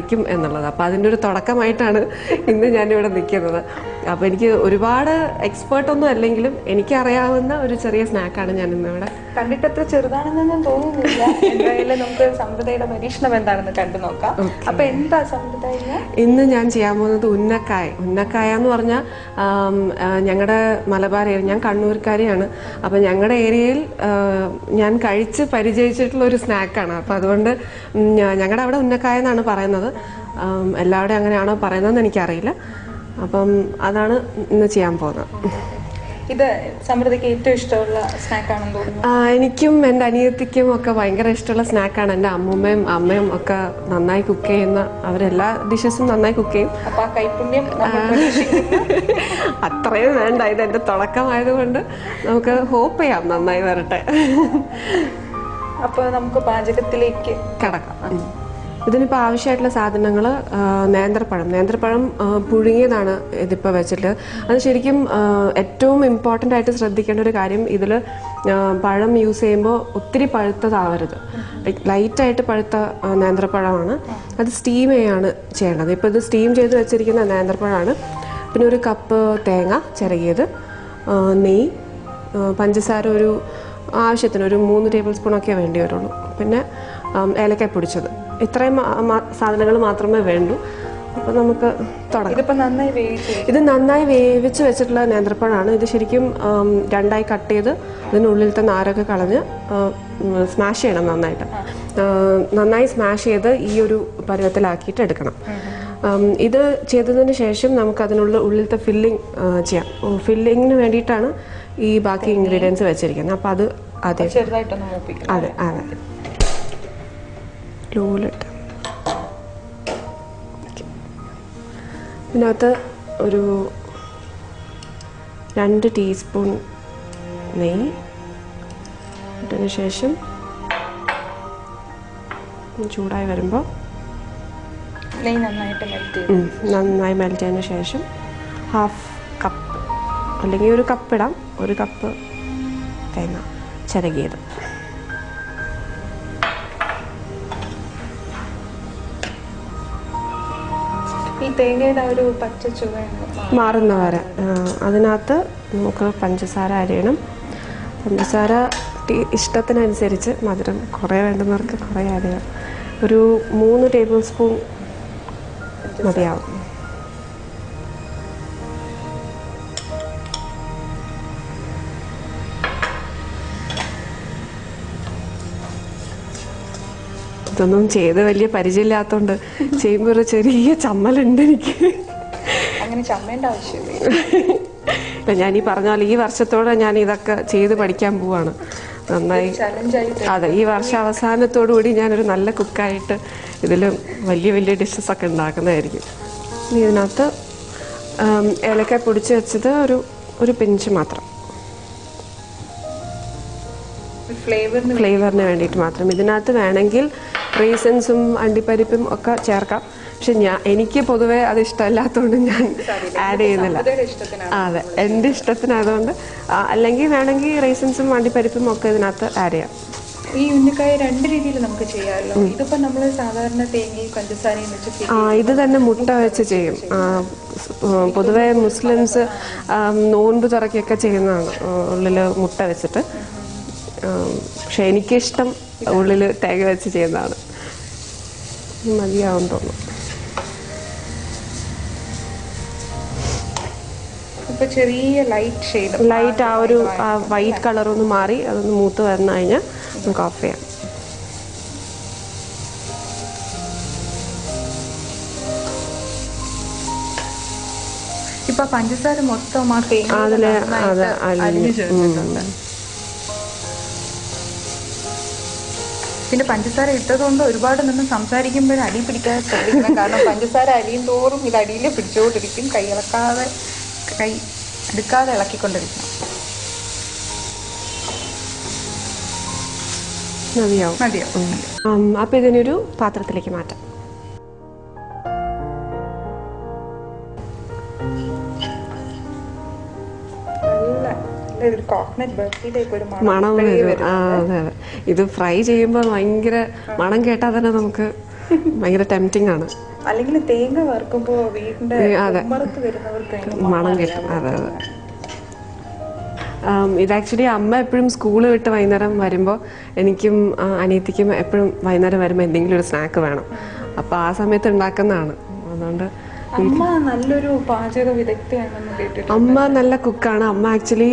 കഴിക്കും എന്നുള്ളത്. അപ്പോൾ അതിൻ്റെ ഒരു തുടക്കമായിട്ടാണ് ഇന്ന് ഞാനിവിടെ നിൽക്കുന്നത്. അപ്പോൾ എനിക്ക് ഒരുപാട് എക്സ്പേർട്ടൊന്നും അല്ലെങ്കിലും എനിക്കറിയാവുന്ന ഒരു ചെറിയ സ്നാക്കാണ് ഞാൻ ഇന്നിവിടെ. കണ്ടിട്ട് അത്ര ചെറുതാണെന്നൊന്നും തോന്നുന്നില്ല. എന്തായാലും നമുക്ക് സമൃദ്ധയുടെ പരീക്ഷണം എന്താണെന്ന് കണ്ടു നോക്കാം. അപ്പോൾ എന്താ സമൃദ്ധ ഇന്ന് ഞാൻ ചെയ്യാൻ പോകുന്നത് ഉന്നക്കായ എന്ന് പറഞ്ഞാൽ ഞങ്ങളുടെ മലബാർ ഏരിയ, ഞാൻ കണ്ണൂർക്കാരിയാണ്. അപ്പോൾ ഞങ്ങളുടെ ഏരിയയിൽ ഞാൻ കഴിച്ച് പരിചയിച്ചിട്ടുള്ള ഒരു സ്നാക്കാണ്. അപ്പോൾ അതുകൊണ്ട് ഞങ്ങളുടെ അവിടെ ഉന്നക്കായ എന്നാണ് പറയുന്നത്. എല്ലാവരുടെയും അങ്ങനെയാണോ പറയുന്നതെന്ന് എനിക്കറിയില്ല. അപ്പം അതാണ് ഇന്ന് ചെയ്യാൻ പോകുന്നത്. ഇത് സമൃദ്ധിക്ക് ഏറ്റവും ഇഷ്ടമുള്ള സ്നാക്കാണെന്ന് തോന്നുന്നു. എനിക്കും എൻ്റെ അനിയത്തിക്കും ഒക്കെ ഭയങ്കര ഇഷ്ടമുള്ള സ്നാക്കാണ്. എൻ്റെ അമ്മയും ഒക്കെ നന്നായി കുക്ക് ചെയ്യുന്ന, അവരെല്ലാ ഡിഷസും നന്നായി കുക്ക് ചെയ്യും. അപ്പോൾ ആ കൈപുണ്യം അത്രയും വേണ്ട, ഇത് എൻ്റെ തുടക്കമായതുകൊണ്ട് നമുക്ക് ഹോപ്പ് ചെയ്യാം നന്നായി വരട്ടെ. അപ്പോൾ നമുക്ക് പാചകത്തിലേക്ക് കിടക്കാം. ഇതിനിപ്പോൾ ആവശ്യമായിട്ടുള്ള സാധനങ്ങൾ നേന്ത്രപ്പഴം പുഴുങ്ങിയതാണ് ഇതിപ്പോൾ വെച്ചിട്ട്. അത് ശരിക്കും ഏറ്റവും ഇമ്പോർട്ടൻ്റ് ആയിട്ട് ശ്രദ്ധിക്കേണ്ട ഒരു കാര്യം, ഇതിൽ പഴം യൂസ് ചെയ്യുമ്പോൾ ഒത്തിരി പഴുത്തതാവരുത്. ലൈറ്റായിട്ട് പഴുത്ത നേന്ത്രപ്പഴമാണ്. അത് സ്റ്റീം ചെയ്യേണ്ടത്. ഇപ്പോൾ ഇത് സ്റ്റീം ചെയ്ത് വെച്ചിരിക്കുന്ന നേന്ത്രപ്പഴമാണ്. പിന്നെ ഒരു കപ്പ് തേങ്ങ ചിരകിയത്, നെയ്യ്, പഞ്ചസാര ഒരു ആവശ്യത്തിന് ഒരു 3 ടേബിൾ സ്പൂണൊക്കെ വേണ്ടി വരുള്ളൂ. പിന്നെ ഏലക്കായ പൊടിച്ചത്. ഇത്രയും സാധനങ്ങൾ മാത്രമേ വേണ്ടൂ. അപ്പോൾ നമുക്ക് തുടങ്ങാം. ഇത് നന്നായി വേവിച്ച് വെച്ചിട്ടുള്ള നേന്ത്രപ്പഴമാണ്. ഇത് ശരിക്കും 2ആയി കട്ട് ചെയ്ത് ഇതിനുള്ളിലത്തെ നാരൊക്കെ കളഞ്ഞ് സ്മാഷ് ചെയ്യണം. നന്നായി സ്മാഷ് ചെയ്ത് ഈ ഒരു പരുവത്തിലാക്കിയിട്ട് എടുക്കണം. ഇത് ചെയ്തതിന് ശേഷം നമുക്ക് ഉള്ളിലത്തെ ഫില്ലിംഗ് ചെയ്യാം. ഫില്ലിങ്ങിന് വേണ്ടിയിട്ടാണ് ഈ ബാക്കി ഇൻഗ്രീഡിയൻസ് വെച്ചിരിക്കുന്നത്. അപ്പോൾ അത് ആദ്യം അതെ ലോലിട്ട് ഇതിനകത്ത് ഒരു 2 ടീസ്പൂൺ നെയ്യ് ഇട്ടതിന് ശേഷം ചൂടായി വരുമ്പോൾ നന്നായി മെൽറ്റ് ചെയ്തതിന് ശേഷം 1/2 കപ്പ് അല്ലെങ്കിൽ 1 കപ്പ് ഇടാം. 1 കപ്പ് തേങ്ങ ചിരകിയത്. ഈ തേങ്ങയുടെ ഒരു പച്ച ചുവ മാറുന്ന വരെ അതിനകത്ത് നമുക്ക് പഞ്ചസാര അരിയണം. പഞ്ചസാര ഇഷ്ടത്തിനനുസരിച്ച് മധുരം കുറേ വേണ്ടുന്നവർക്ക് കുറേ അരിയാം. ഒരു 3 ടേബിൾ സ്പൂൺ മതിയാവും. ഇതൊന്നും ചെയ്ത് വലിയ പരിചയമില്ലാത്തതുകൊണ്ട് ചെയ്യുമ്പോൾ ഒരു ചെറിയ ചമ്മലുണ്ട് എനിക്ക്. അങ്ങനെ ചമ്മേണ്ട ആവശ്യമില്ല. ഞാൻ ഈ പറഞ്ഞ പോലെ ഈ വർഷത്തോടെ ഞാൻ ഇതൊക്കെ ചെയ്ത് പഠിക്കാൻ പോവാണ്. നന്നായി അതെ, ഈ വർഷ അവസാനത്തോടു കൂടി ഞാനൊരു നല്ല കുക്കായിട്ട് ഇതിൽ വലിയ ഡിഷസൊക്കെ ഉണ്ടാക്കുന്നതായിരിക്കും. ഇതിനകത്ത് ഏലക്കായ പൊടിച്ച് വെച്ചത് ഒരു പിഞ്ച് മാത്രം, ഫ്ലേവറിന് വേണ്ടിയിട്ട് മാത്രം. ഇതിനകത്ത് വേണമെങ്കിൽ റീസൻസും അണ്ടിപ്പരിപ്പും ഒക്കെ ചേർക്കാം. പക്ഷെ എനിക്ക് പൊതുവേ അത് ഇഷ്ടമല്ലാത്തതുകൊണ്ട് ഞാൻ ആഡ് ചെയ്യുന്നില്ല. അതെ, എൻ്റെ ഇഷ്ടത്തിനായതുകൊണ്ട്. അല്ലെങ്കിൽ വേണമെങ്കിൽ റീസൻസും അണ്ടിപ്പരിപ്പും ഒക്കെ ഇതിനകത്ത് ആഡ് ചെയ്യാം. ഈ ഉന്നക്കായ 2 രീതിയിൽ നമുക്ക് ചെയ്യാമല്ലോ. ഇതിപ്പോൾ നമ്മൾ സാധാരണ തേങ്ങയും പഞ്ചസാരയും വെച്ച് ഇത് തന്നെ മുട്ട വെച്ച് ചെയ്യും. പൊതുവെ മുസ്ലിംസ് നോൻപ് തുറക്കൊക്കെ ചെയ്യുന്നതാണ് ഉള്ളിൽ മുട്ട വെച്ചിട്ട്. പക്ഷെ എനിക്കിഷ്ടം ഉള്ളിൽ തേങ്ങ വെച്ച് ചെയ്യുന്നതാണ്. മതിയാവും തോന്നുന്നു. ചെറിയ ലൈറ്റ് ആ ഒരു വൈറ്റ് കളറൊന്ന് മാറി അതൊന്ന് മൂത്ത് വന്നു കഴിഞ്ഞാൽ നമുക്ക് ഓഫ് ചെയ്യാം. ഇപ്പൊ പഞ്ചസാര മൊത്തം അതില് അലിഞ്ഞു ചേർത്തിട്ടുണ്ട്. പിന്നെ പഞ്ചസാര ഇട്ടതുകൊണ്ട് ഒരുപാട് നിന്ന് സംസാരിക്കുമ്പോഴും അടി പിടിക്കാതെ ശ്രദ്ധിക്കണം. കാരണം പഞ്ചസാര അരിയും തോറും ഇത് അടിയിൽ പിടിച്ചുകൊണ്ടിരിക്കും. കൈ എടുക്കാതെ ഇളക്കിക്കൊണ്ടിരിക്കണം. മതിയാവും. അപ്പൊ ഇതിനൊരു പാത്രത്തിലേക്ക് മാറ്റാം. മണം വരും. അതെ, ഇത് ഫ്രൈ ചെയ്യുമ്പോൾ ഭയങ്കര മണം കേട്ടാൽ തന്നെ നമുക്ക് ഭയങ്കര ടെംപ്റ്റിംഗ് ആണ്. അല്ലെങ്കിൽ തേങ്ങ വറുക്കുമ്പോ വീടിന്റെ ഉമ്മറത്ത് വരുന്നവർക്ക് മണം കിട്ടും. അതെ അതെ. ഇത് ആക്ച്വലി അമ്മ എപ്പോഴും സ്കൂൾ വിട്ട് വൈകുന്നേരം വരുമ്പോൾ എനിക്കും അനിയത്തിക്കും എപ്പോഴും വൈകുന്നേരം വരുമ്പോൾ എന്തെങ്കിലും ഒരു സ്നാക്ക് വേണം. അപ്പോൾ ആ സമയത്ത് ഉണ്ടാക്കുന്നതാണ്. അതുകൊണ്ട് അമ്മ നല്ലൊരു പാചക വിദഗ്ധയാണെന്ന് കേട്ടിട്ടുണ്ട്. അമ്മ നല്ല കുക്കാണ്. അമ്മ ആക്ച്വലി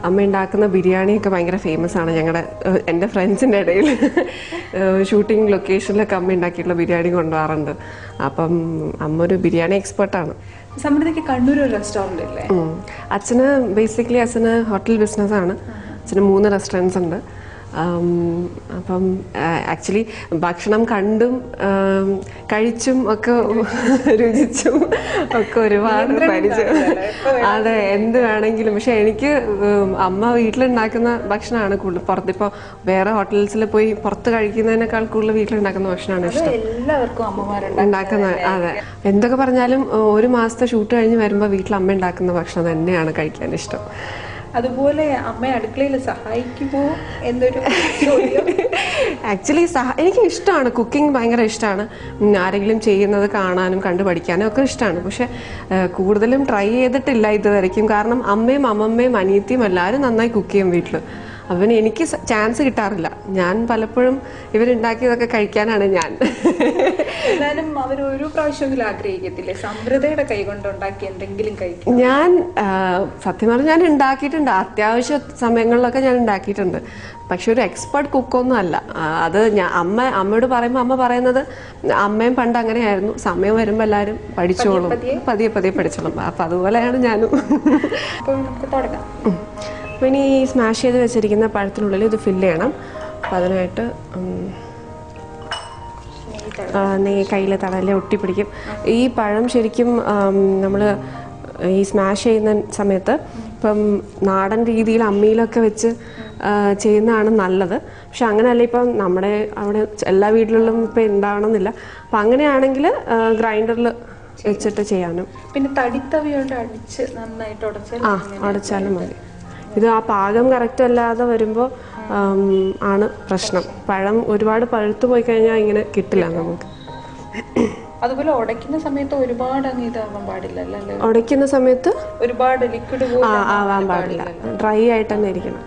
അമ്മ ഉണ്ടാക്കുന്ന ബിരിയാണിയൊക്കെ ഭയങ്കര ഫേമസ് ആണ് എൻ്റെ ഫ്രണ്ട്സിൻ്റെ ഇടയിൽ. ഷൂട്ടിംഗ് ലൊക്കേഷനിലൊക്കെ അമ്മ ഉണ്ടാക്കിയിട്ടുള്ള ബിരിയാണി കൊണ്ടുപോകാറുണ്ട്. അപ്പം അമ്മ ഒരു ബിരിയാണി എക്സ്പെർട്ടാണ്. സമൃദ്ധിക്ക് കണ്ണൂർ ഒരു റെസ്റ്റോറൻറ്റ് ഇല്ലേ? അച്ഛന് ഹോട്ടൽ ബിസിനസ്സാണ്. അച്ഛന് 3 റെസ്റ്റോറൻറ്റ്സ് ഉണ്ട്. അപ്പം ആക്ച്വലി ഭക്ഷണം കണ്ടും കഴിച്ചും ഒക്കെ രുചിച്ചും ഒക്കെ ഒരുപാട് പരിചയം. അതെ, എന്ത് വേണമെങ്കിലും. പക്ഷെ എനിക്ക് അമ്മ വീട്ടിലുണ്ടാക്കുന്ന ഭക്ഷണമാണ് കൂടുതൽ. പുറത്തിപ്പോൾ വേറെ ഹോട്ടൽസിൽ പോയി പുറത്ത് കഴിക്കുന്നതിനേക്കാൾ കൂടുതൽ വീട്ടിലുണ്ടാക്കുന്ന ഭക്ഷണമാണ് ഇഷ്ടം. എല്ലാവർക്കും ഉണ്ടാക്കുന്നത്. അതെ, എന്തൊക്കെ പറഞ്ഞാലും 1 മാസത്തെ ഷൂട്ട് കഴിഞ്ഞ് വരുമ്പോൾ വീട്ടിൽ അമ്മ ഉണ്ടാക്കുന്ന ഭക്ഷണം തന്നെയാണ് കഴിക്കാൻ ഇഷ്ടം. അതുപോലെ അമ്മ അടുക്കളയിൽ സഹായിക്കുമോ എന്നൊരു ചോദ്യം. ആക്ച്വലി എനിക്ക് ഇഷ്ടമാണ്, കുക്കിംഗ് ഭയങ്കര ഇഷ്ടമാണ്. ആരെങ്കിലും ചെയ്യുന്നത് കാണാനും കണ്ടു പഠിക്കാനും ഒക്കെ ഇഷ്ടമാണ്. പക്ഷെ കൂടുതലും ട്രൈ ചെയ്തിട്ടില്ല ഇതുവരെയ്ക്കും. കാരണം അമ്മയും അമ്മമ്മയും അനിയത്തിയും എല്ലാവരും നന്നായി കുക്ക് ചെയ്യും വീട്ടിൽ. അവന് എനിക്ക് ചാൻസ് കിട്ടാറില്ല. ഞാൻ പലപ്പോഴും ഇവരുണ്ടാക്കിയതൊക്കെ കഴിക്കാനാണ് ഞാൻ. എന്നാലും അവർ ഒരു പ്രാവശ്യമെങ്കിലും ആഗ്രഹിക്കത്തില്ലേ സമൃദ്ധയുടെ കൈകൊണ്ട് ഉണ്ടാക്കി എന്തെങ്കിലും കഴിക്കും? ഞാൻ സത്യം പറഞ്ഞാൽ ഞാൻ ഉണ്ടാക്കിയിട്ടുണ്ട്. അത്യാവശ്യ സമയങ്ങളിലൊക്കെ ഞാൻ ഉണ്ടാക്കിയിട്ടുണ്ട്. പക്ഷെ ഒരു എക്സ്പെർട്ട് കുക്കൊന്നും അല്ല. അത് അമ്മയോട് പറയുമ്പോൾ അമ്മ പറയുന്നത് അമ്മയും പണ്ട് അങ്ങനെയായിരുന്നു, സമയം വരുമ്പോൾ എല്ലാവരും പഠിച്ചോളും, പതിയെ പഠിച്ചോളും. അപ്പം അതുപോലെയാണ് ഞാനും. അപ്പോൾ നമുക്ക് തുടങ്ങാം. അപ്പോൾ ഇനി ഈ സ്മാഷ് ചെയ്ത് വെച്ചിരിക്കുന്ന പഴത്തിനുള്ളിൽ ഇത് ഫില്ല് ചെയ്യണം. അപ്പം അതിനായിട്ട് നെയ്യ് കയ്യിൽ തടയിലെ ഒട്ടിപ്പിടിക്കും. ഈ പഴം ശരിക്കും നമ്മൾ ഈ സ്മാഷ് ചെയ്യുന്ന സമയത്ത് ഇപ്പം നാടൻ രീതിയിൽ അമ്മിയിലൊക്കെ വെച്ച് ചെയ്യുന്നതാണ് നല്ലത്. പക്ഷെ അങ്ങനെയല്ല, ഇപ്പം നമ്മുടെ അവിടെ എല്ലാ വീട്ടിലും ഇപ്പം ഉണ്ടാവണമെന്നില്ല. അപ്പം അങ്ങനെയാണെങ്കിൽ ഗ്രൈൻഡറിൽ വെച്ചിട്ട് ചെയ്യാനും. പിന്നെ തടിത്തവിയോണ്ട് അടിച്ച് നന്നായിട്ട് അടച്ചാലും മതി. ഇത് ആ പാകം കറക്റ്റ് അല്ലാതെ വരുമ്പോൾ ആണ് പ്രശ്നം. പഴം ഒരുപാട് പഴുത്തു പോയി കഴിഞ്ഞാൽ ഇങ്ങനെ കിട്ടില്ല നമുക്ക്. അതുപോലെ ഉടയ്ക്കുന്ന സമയത്ത് ഒരുപാട് അങ്ങ് ഇതാവാൻ പാടില്ല. ഉടയ്ക്കുന്ന സമയത്ത് ഒരുപാട് ലിക്വിഡ് ആവാൻ പാടില്ല, ഡ്രൈ ആയിട്ട് തന്നെ ഇരിക്കണം.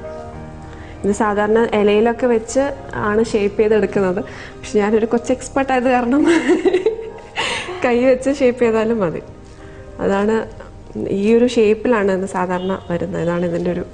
ഇത് സാധാരണ ഇലയിലൊക്കെ വെച്ച് ആണ് ഷേപ്പ് ചെയ്തെടുക്കുന്നത്. പക്ഷെ ഞാനൊരു കൊച്ചു എക്സ്പെർട്ട് ആയത് കാരണം കൈ വെച്ച് ഷേപ്പ് ചെയ്താലും മതി. അതാണ് ഈ ഒരു ഷേപ്പിലാണ് ഇത് സാധാരണ വരുന്നത്. ഇതാണ് ഇതിൻ്റെ ഒരു